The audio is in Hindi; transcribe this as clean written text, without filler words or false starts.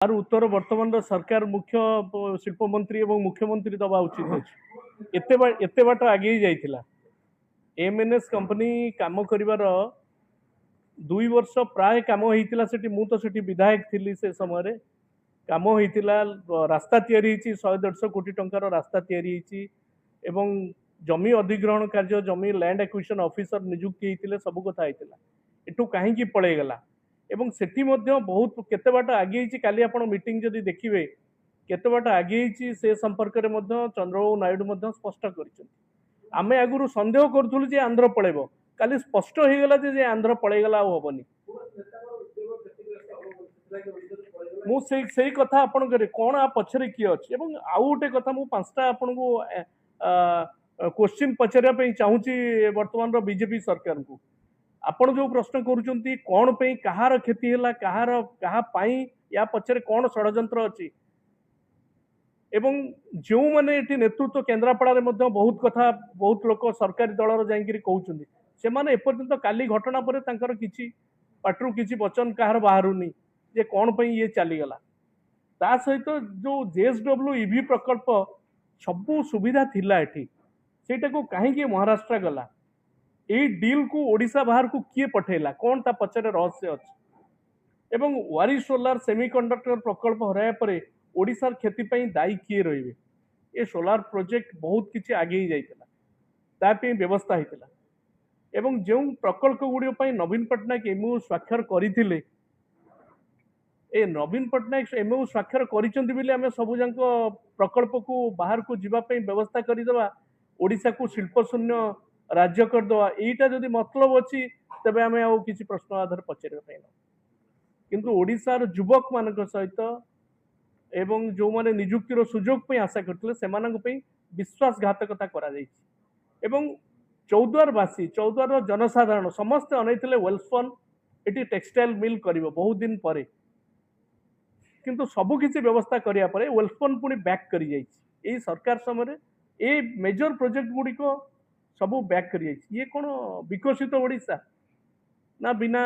तार उत्तर वर्तमान सरकार मुख्य शिल्प मंत्री और मुख्यमंत्री दबा उचित अच्छे एत बाट आगे जाइला एमएनएस कंपनी काम कर 2 वर्ष प्राय काम होता से विधायक थी से समय काम होता रास्ता तैयारी 100-150 कोटी टंकार रास्ता तैयारी एवं जमी अधिग्रहण कार्य जमी लैंड एक्विजिशन ऑफिसर नियुक्ति होते सब कथा होता एटू कहीं पलैगला एवं सेठी मध्य बहुत केते बाट आगे काली आपण मीटिंग जदि देखिए केते बाट आगे से संपर्क में चंद्रबाबू नायडू मध्य स्पष्ट कर आमे आगुरु संदेह करूँ जे आंध्र पलैब काली स्पष्ट हो गला जे आंध्र पलैगला हेनी मुझे कथा आपण कौन आ पछरे किए अच्छे आउ गोटे कथा मु 5टा आपन को क्वेश्चन पचारे चाहूँगी वर्तमान बीजेपी सरकार को आपण जो प्रश्न करुँच कौन पे कहार क्षति है कहा या पछरे कौन षड्यंत्र अच्छी एवं जो मैंने ये नेतृत्व केन्द्रापड़ा बहुत कथा बहुत लोक सरकारी दलर जाकि कहते से मैंने एपर्यंत काली घटना पर किसी पाटरू किसी वचन कहार बाहरुनी जे कौन पे ये चलीगला ता सहित जो जेएसडब्ल्यू ईवी प्रकल्प सबू सुविधा थिला एठी सेटा को कहीं महाराष्ट्र गला ये डील को ओडिशा बाहर को किए पठेला कौन ता पछरे रहस्य अच्छे एवं वारी सोलार सेमीकंडक्टर प्रकल्प हराया पर ओडिशार क्षति दायी किए रहिबे ये सोलार प्रोजेक्ट बहुत किसी आगे ही जाइतला तापे व्यवस्था होता एवं जो प्रकल्प गुड़िक नवीन पट्टनायक एमओ स्वाक्षर करथिले ए नवीन पट्टनायक एमओ स्वाक्षर करिसेंती आम सबुजाक प्रकल्प को बाहर को जीवाई व्यवस्था करदेवा ओडिशा को शिल्प शून्य राज्य करदे यहीटा जदि मतलब अच्छी तेज आम आ किसी प्रश्न आधार पचार किंतु ओडिशार युवक मान सहित एवं जो माने निजुक्तिर सुजोग आशा करते से विश्वासघातकता एवं चौद्वारवासी चौद्वार जनसाधारण समस्ते अनैथिले वेल्सपन ये टेक्सटाइल मिल कर बहुत दिन पर किंतु सबकिछि व्यवस्था करिया परे वेल्सपन पुणी बैक कर जाइए सरकार समय ये मेजर प्रोजेक्ट गुड़िक सब बैक कर ये कौन विकसित ओडिशा ना बिना